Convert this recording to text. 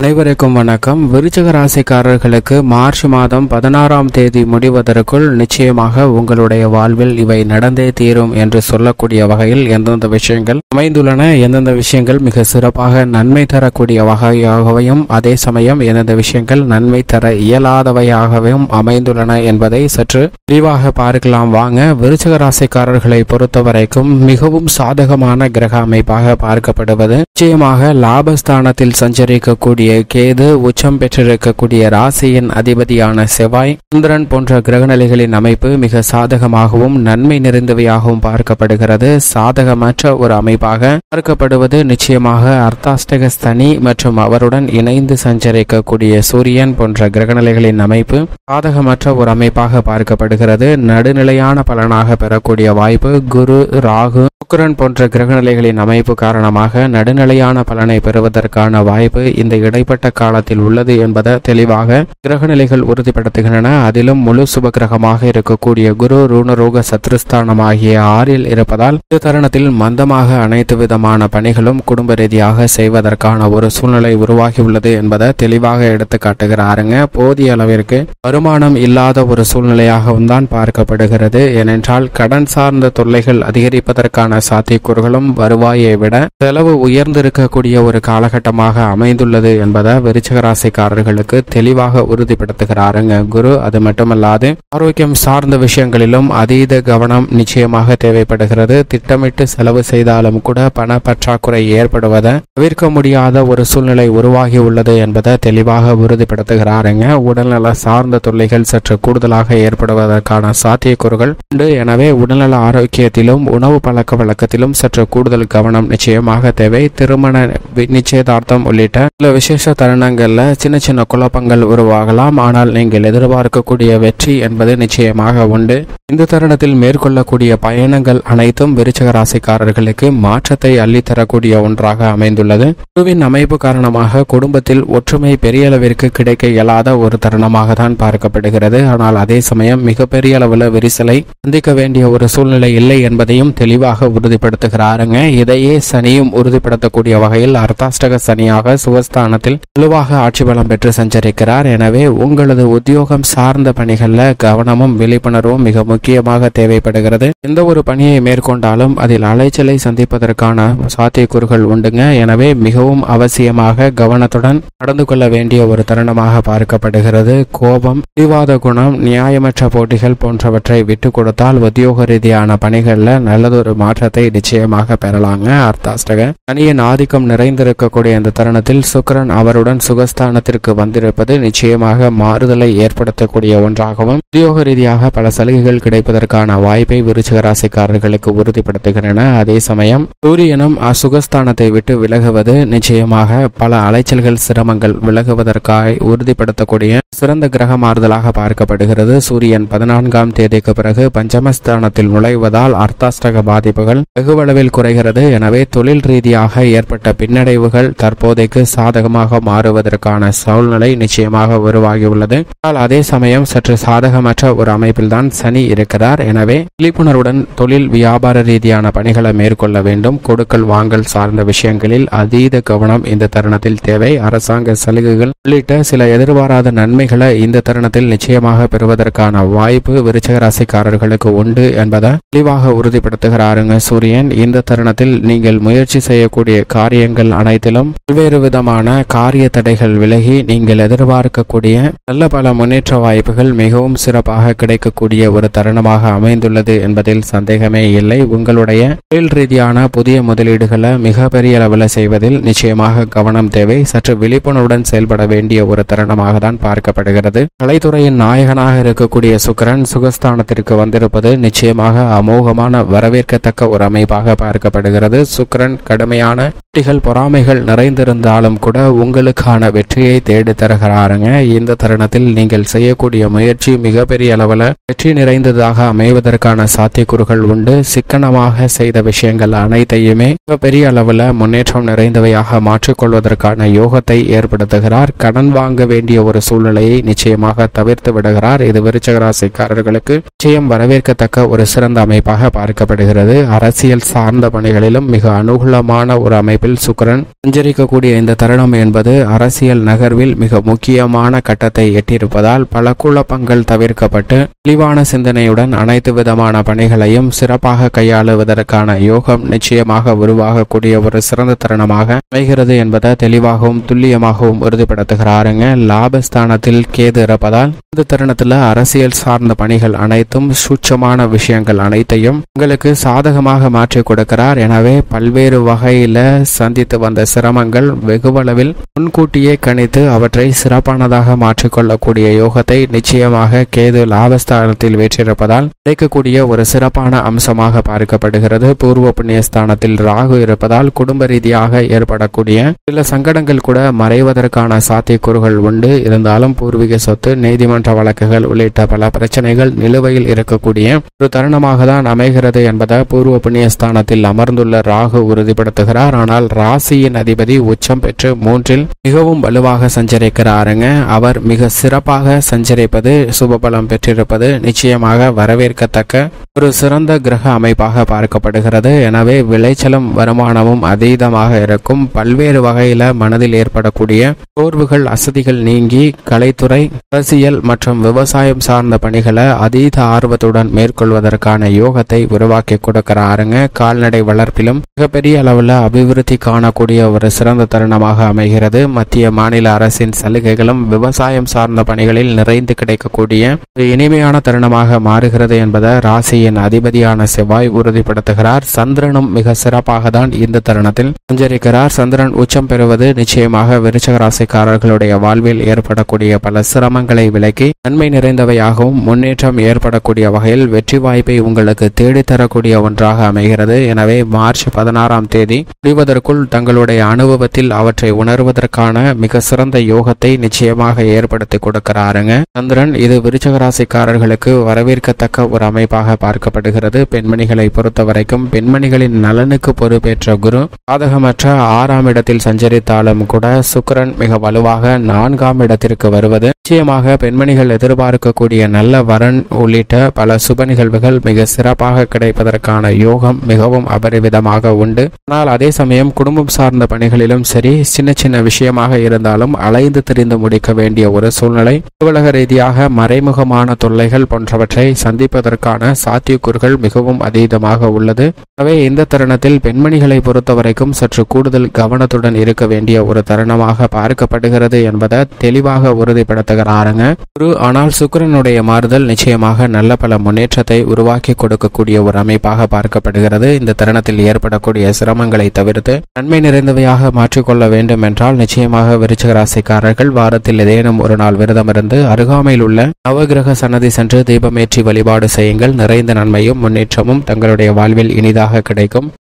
அனைவருக்கும் வணக்கம். விருச்சிக ராசிக்காரர்களுக்கு மார்ச் மாதம் 16ஆம் தேதி முடிவதற்குள் நிச்சயமாக உங்களுடைய வாழ்வில் இவை நடந்தே தீரும் என்று சொல்லக்கூடிய வகையில் எந்தெந்த விஷயங்கள் அமைந்துள்ளன, எந்தெந்த விஷயங்கள் மிக சிறப்பாக நன்மை தரக்கூடிய வகையாகவும் அதே சமயம் எந்தெந்த விஷயங்கள் நன்மை தர இயலாதவையாகவும் அமைந்துள்ளன என்பதை சற்று விரிவாக பார்க்கலாம் வாங்க. விருச்சிக ராசிக்காரர்களை பொறுத்தவரைக்கும் மிகவும் சாதகமான கிரக அமைப்பாக பார்க்கப்படுவது நிச்சயமாக லாபஸ்தானத்தில் சஞ்சரிக்கக்கூடிய கேது, உச்சம் பெற்றிருக்கக்கூடிய ராசியின் அதிபதியான செவ்வாய், சந்திரன் போன்ற கிரகநிலைகளின் அமைப்பு மிக சாதகமாகவும் நன்மை நிறைந்தவையாகவும் பார்க்கப்படுகிறது. சாதகமற்ற ஒரு அமைப்பாக பார்க்கப்படுவது நிச்சயமாக அர்த்தாஷ்டக சனி மற்றும் அவருடன் இணைந்து சஞ்சரிக்கக்கூடிய சூரியன் போன்ற கிரகநிலைகளின் அமைப்பு சாதகமற்ற ஒரு அமைப்பாக பார்க்கப்படுகிறது. நடுநிலையான பலனாக பெறக்கூடிய வாய்ப்பு குரு, ராகு, சுக்கிரன் போன்ற கிரகநிலைகளின் அமைப்பு காரணமாக நடுநிலையான பலனை பெறுவதற்கான வாய்ப்பு இந்த இடைப்பட்ட காலத்தில் உள்ளது என்பதை தெளிவாக கிரகநிலைகள் உறுதிப்படுத்துகின்றன. அதிலும் முழு சுப கிரகமாக இருக்கக்கூடிய குரு ரூணரோக சத்ருஸ்தானம் ஆகிய 6இல் இருப்பதால் இந்த தருணத்தில் மந்தமாக அனைத்து விதமான பணிகளும் குடும்ப ரீதியாக செய்வதற்கான ஒரு சூழ்நிலை உருவாகியுள்ளது என்பதை தெளிவாக எடுத்து காட்டுகிறாருங்க. போதிய அளவிற்கு வருமானம் இல்லாத ஒரு சூழ்நிலையாகவும் தான் பார்க்கப்படுகிறது. ஏனென்றால் கடன் சார்ந்த தொல்லைகள் அதிகரிப்பதற்கான சாத்தியக்கூறுகளும் வருவாயை விட செலவு உயர்ந்திருக்கக்கூடிய ஒரு காலகட்டமாக அமைந்துள்ளது என்பதை விருச்சிக ராசிக்காரர்களுக்கு தெளிவாக உறுதிப்படுத்துகிறாருங்க குரு. அது மட்டுமல்லாது ஆரோக்கியம் சார்ந்த விஷயங்களிலும் அதீத கவனம் நிச்சயமாக தேவைப்படுகிறது. திட்டமிட்டு செலவு செய்தாலும் கூட பண பற்றாக்குறை ஏற்படுவதை தவிர்க்க முடியாத ஒரு சூழ்நிலை உருவாகி உள்ளது என்பதை தெளிவாக உறுதிப்படுத்துகிறாருங்க. உடல்நல சார்ந்த தொல்லைகள் சற்று கூடுதலாக ஏற்படுவதற்கான சாத்தியக்கூறுகள் உண்டு. எனவே உடல்நல ஆரோக்கியத்திலும் உணவு பழக்க வழக்கத்திலும் சற்று கூடுதல் கவனம் நிச்சயமாக தேவை. திருமண நிச்சயதார்த்தம் உள்ளிட்ட சில விசேஷ தருணங்கள்ல சின்ன சின்ன குழப்பங்கள் உருவாகலாம். ஆனால் நீங்கள் எதிர்பார்க்கக்கூடிய வெற்றி என்பது நிச்சயமாக உண்டு. இந்த தருணத்தில் மேற்கொள்ளக்கூடிய பயணங்கள் அனைத்தும் விருச்சிக ராசிக்காரர்களுக்கு மாற்றத்தை அள்ளித்தரக்கூடிய ஒன்றாக அமைந்துள்ளது. குருவின் அமைப்பு காரணமாக குடும்பத்தில் ஒற்றுமை பெரிய அளவிற்கு கிடைக்க இயலாத ஒரு தருணமாக தான் பார்க்கப்படுகிறது. ஆனால் அதே சமயம் மிகப்பெரிய அளவில் விரிசலை சந்திக்க வேண்டிய ஒரு சூழ்நிலை இல்லை என்பதையும் தெளிவாக உறுதிப்படுத்துகிறாருங்க. இதையே சனியும் உறுதிப்படுத்தக்கூடிய வகையில் அர்த்தாஷ்டக சனியாக சுகஸ்தானத்தில் வலுவாக ஆட்சி பலம் பெற்று சஞ்சரிக்கிறார். எனவே உங்களது உத்தியோகம் சார்ந்த பணிகள்ல கவனமும் விழிப்புணர்வும் மிக முக்கியமாக தேவைப்படுகிறது. எந்த ஒரு பணியை மேற்கொண்டாலும் அதில் அலைச்சலை சந்திப்பதற்கான சாத்தியக்கூறுகள் உண்டுங்க. எனவே மிகவும் அவசியமாக கவனத்துடன் நடந்து கொள்ள வேண்டிய ஒரு தருணமாக பார்க்கப்படுகிறது. கோபம், பிடிவாத குணம், நியாயமற்ற போட்டிகள் போன்றவற்றை விட்டு கொடுத்தால் உத்தியோக ரீதியான பணிகள்ல நல்லதொரு மாற்றத்தை நிச்சயமாக பெறலாங்க. அர்த்தாஷ்டக சனியின் ஆதிக்கம் நிறைந்திருக்கக்கூடிய இந்த தருணத்தில் சுக்கிரன் அவருடன் சுகஸ்தானத்திற்கு வந்திருப்பது நிச்சயமாக மாறுதலை ஏற்படுத்தக்கூடிய ஒன்றாகவும் உத்தியோக ரீதியாக பல சலுகைகள் கிடைப்பதற்கான வாய்ப்பை விருச்சிக ராசிக்காரர்களுக்கு உறுதிப்படுத்துகின்றன. அதே சமயம் சூரியனும் சுகஸ்தானத்தை விட்டு விலகுவது நிச்சயமாக பல அலைச்சல்கள், சிரமங்கள் விலகுவதற்காக உறுதிப்படுத்தக்கூடிய சிறந்த கிரக மாறுதலாக பார்க்கப்படுகிறது. சூரியன் 14ஆம் தேதிக்கு பிறகு பஞ்சமஸ்தானத்தில் நுழைவதால் அர்த்தாஷ்டக பாதிப்புகள் வெகுவளவில் குறைகிறது. எனவே தொழில் ரீதியாக ஏற்பட்ட பின்னடைவுகள் தற்போதைக்கு சாதகமாக மாறுவதற்கான சூழ்நிலை நிச்சயமாக உருவாகியுள்ளது. ஆனால் அதே சமயம் சற்று சாதகமற்ற ஒரு அமைப்பில் தான் சனி இருக்கிறார். எனவே விழிப்புணர்வுடன் தொழில் வியாபார ரீதியான பணிகளை மேற்கொள்ள வேண்டும். கொடுக்கல் வாங்கல் சார்ந்த விஷயங்களில் அதீத கவனம் இந்த தருணத்தில் தேவை. அரசாங்க சலுகைகள் உள்ளிட்ட சில எதிர்பாராத நன்மைகளை இந்த தருணத்தில் நிச்சயமாக பெறுவதற்கான வாய்ப்பு விருச்சிக ராசிக்காரர்களுக்கு உண்டு என்பதை தெளிவாக உறுதிப்படுத்துகிறாருங்க சூரியன். இந்த தருணத்தில் நீங்கள் முயற்சி செய்யக்கூடிய காரியங்கள் அனைத்திலும் பல்வேறு விதமான காரிய தடைகள் விலகி நீங்கள் எதிர்பார்க்கக்கூடிய நல்ல பல முன்னேற்ற வாய்ப்புகள் மிகவும் சிறப்பாக கிடைக்கக்கூடிய ஒரு தருணமாக அமைந்துள்ளது என்பதில் சந்தேகமே இல்லை. உங்களுடைய தொழில் ரீதியான புதிய முதலீடுகளை மிக பெரிய அளவில் செய்வதில் நிச்சயமாக கவனம் தேவை. சற்று விழிப்புணர்வுடன் செயல்பட வேண்டிய ஒரு தருணமாக தான் பார்க்கப்படுகிறது. கலைத்துறையின் நாயகனாக இருக்கக்கூடிய சுக்கிரன் சுகஸ்தானத்திற்கு வந்திருப்பது நிச்சயமாக அமோகமான வரவேற்கத்தக்க ஒரு அமைப்பாக பார்க்கப்படுகிறது. சுக்கிரன் கடுமையான போட்டிகள், பொறாமைகள் நிறைந்திருந்தாலும் கூட உங்களுக்கான வெற்றியை தேடி தருகிறாருங்க. இந்த தருணத்தில் நீங்கள் செய்யக்கூடிய முயற்சி மிகப்பெரிய அளவில் வெற்றி நிறைந்ததாக அமைவதற்கான சாத்தியக்கூறுகள் உண்டு. சிக்கனமாக செய்த விஷயங்கள் அனைத்தையுமே மிகப்பெரிய அளவில் முன்னேற்றம் நிறைந்தவையாக மாற்றிக்கொள்வதற்கான யோகத்தை ஏற்படுத்துகிறார். கடன் வாங்க வேண்டிய ஒரு சூழ்நிலையை நிச்சயமாக தவிர்த்து விடுகிறார். இது விருச்சிக ராசிக்காரர்களுக்கு நிச்சயம் வரவேற்கத்தக்க ஒரு சிறந்த அமைப்பாக பார்க்கப்படுகிறது. அரசியல் சார்ந்த பணிகளிலும் மிக அனுகூலமான ஒரு அமைப்பில் சுக்கிரன் சஞ்சரிக்கக்கூடிய இந்த தருணம் என்பது அரசியல் நகர்வில் மிக முக்கியமான கட்டத்தை எட்டியிருப்பதால் பல குழப்பங்கள் தவிர்க்கப்பட்டு தெளிவான சிந்தனையுடன் அனைத்து விதமான பணிகளையும் சிறப்பாக கையாளுவதற்கான யோகம் நிச்சயமாக உருவாகக்கூடிய ஒரு சிறந்த தருணமாக அமைகிறது என்பதை தெளிவாகவும் துல்லியமாகவும் உறுதிப்படுத்துகிறாருங்க. லாபஸ்தானத்தில் கேது இருப்பதால் இந்த தருணத்தில் அரசியல் சார்ந்த பணிகள் அனைத்தும் சூட்சமான விஷயங்கள் அனைத்தையும் உங்களுக்கு சாதகமாக மாற்றி கொடுக்கிறார். எனவே பல்வேறு வகையில சந்தித்து வந்த சிரமங்கள் வெகுவளவில் முன்கூட்டியே கணித்து அவற்றை சிறப்பானதாக மாற்றிக்கொள்ளக்கூடிய யோகத்தை நிச்சயமாக கேது லாபஸ்தானத்தில் வெற்றிருப்பதால் கிடைக்கக்கூடிய ஒரு சிறப்பான அம்சமாக பார்க்கப்படுகிறது. பூர்வ புண்ணியஸ்தானத்தில் ராகு இருப்பதால் குடும்ப ரீதியாக ஏற்படக்கூடிய சில சங்கடங்கள் கூட மறைவதற்கான சாத்தியக்கூறுகள் உண்டு. இருந்தாலும் பூர்வீக சொத்து, நீதிமன்ற வழக்குகள் உள்ளிட்ட பல பிரச்சனைகள் நிலுவையில் இருக்கக்கூடிய ஒரு தருணமாக தான் அமைகிறது என்பதை பூர்வ புண்ணியஸ்தானத்தில் அமர்ந்துள்ள ராகு உறுதிப்படுத்துகிறார். ஆனால் ராசியின் அதிபதி உச்சம் பெற்று 3இல் மிகவும் வலுவாக சஞ்சரிக்கிறாருங்க. அவர் மிக சிறப்பாக சஞ்சரிப்பது, சுபபலம் பெற்றிருப்பது நிச்சயமாக வரவேற்கத்தக்க ஒரு சிறந்த கிரக அமைப்பாக பார்க்கப்படுகிறது. எனவே விளைச்சலும் வருமானமும் அதீதமாக இருக்கும். பல்வேறு வகையில மனதில் ஏற்படக்கூடிய சோர்வுகள், அசதிகள் நீங்கி கலைத்துறை, அரசியல் மற்றும் விவசாயம் சார்ந்த பணிகளை அதீத ஆர்வத்துடன் மேற்கொள்வதற்கான யோகத்தை உருவாக்கி கொடுக்கிறாருங்க. கால்நடை வளர்ப்பிலும் மிகப்பெரிய அளவில் அபிவிருத்தி காணக்கூடிய ஒரு சிறந்த தருணமாக அமைகிறது. மத்திய மாநில அரசின் சலுகைகளும் விவசாயம் சார்ந்த பணிகளில் நிறைந்து கிடைக்கக்கூடிய ஒரு இனிமையான தருணமாக மாறுகிறது என்பதை ராசியின் அதிபதியான செவ்வாய் உறுதிப்படுத்துகிறார். சந்திரனும் மிக சிறப்பாக தான் இந்த தருணத்தில் சஞ்சரிக்கிறார். சந்திரன் உச்சம் பெறுவது நிச்சயமாக விருச்சிக ராசிக்காரர்களுடைய வாழ்வில் ஏற்படக்கூடிய பல சிரமங்களை விலக்கி நன்மை நிறைந்தவையாகவும் முன்னேற்றம் ஏற்படக்கூடிய வகையில் வெற்றி வாய்ப்பை உங்களுக்கு தேடித்தரக்கூடிய ஒன்றாக அமைகிறது. எனவே மார்ச் 16ஆம் தேதி முடிவதற்குள் தங்களுடைய அனுபவத்தில் அவற்றை உணர்வதற்கான மிக சிறந்த யோகத்தை நிச்சயமாக ஏற்படுத்தி கொடுக்கிறாருங்க சந்திரன். இது விருச்சிக ராசிக்காரர்களுக்கு வரவேற்கத்தக்க ஒரு அமைப்பாக பார்க்கப்படுகிறது. பெண்மணிகளை பொறுத்த வரைக்கும் பெண்மணிகளின் நலனுக்கு பொறுப்பேற்ற குரு சாதகமற்ற 6ஆம் இடத்தில் சஞ்சரித்தாலும் கூட சுக்கிரன் மிக வலுவாக 4ஆம் இடத்திற்கு வருவது நிச்சயமாக பெண்மணிகள் எதிர்பார்க்கக்கூடிய நல்ல வரன் உள்ளிட்ட பல சுப நிகழ்வுகள் மிக சிறப்பாக கிடைப்பதற்கான யோகம் மிகவும் அபரிவிதமாக உண்டு. ஆனால் அதே சமயம் குடும்பம் சார்ந்த பணிகளிலும் சரி, சின்ன சின்ன விஷயமாக இருந்தாலும் அலைந்து திரிந்து முடிக்க வேண்டிய ஒரு சூழ்நிலை, அலுவலக ரீதியாக மறைமுகமான தொல்லைகள் போன்றவற்றை சந்திப்பதற்கான சாத்தியக்கூறுகள் மிகவும் அதீதமாக உள்ளது. எனவே இந்த தருணத்தில் பெண்மணிகளை பொறுத்தவரைக்கும் சற்று கூடுதல் கவனத்துடன் இருக்க வேண்டிய ஒரு தருணமாக பார்க்கப்படுகிறது என்பதை தெளிவாக உறுதிப்படுத்துகிறாருங்க குரு. ஆனால் சுக்கிரனுடைய மாறுதல் நிச்சயமாக நல்ல பல முன்னேற்றத்தை உருவாக்கி கொடுக்கக்கூடிய ஒரு அமைப்பாக பார்க்கப்படுகிறது. இந்த தருணத்தில் ஏற்படக்கூடிய சிரமங்களை தவிர்த்து நன்மை நிறைந்தவையாக மாற்றிக்கொள்ள வேண்டும் என்றால் நிச்சயமாக விருச்சிக ராசிக்காரர்கள் வாரத்தில் ஏதேனும் ஒரு நாள் விரதம் இருந்து அருகாமையில் உள்ள நவகிரக சன்னதி சென்று தீபமேற்றி வழிபாடு செய்யுங்கள். நிறைந்த நன்மையும் முன்னேற்றமும் தங்களுடைய வாழ்வில் இனிதாக கிடைக்கும்.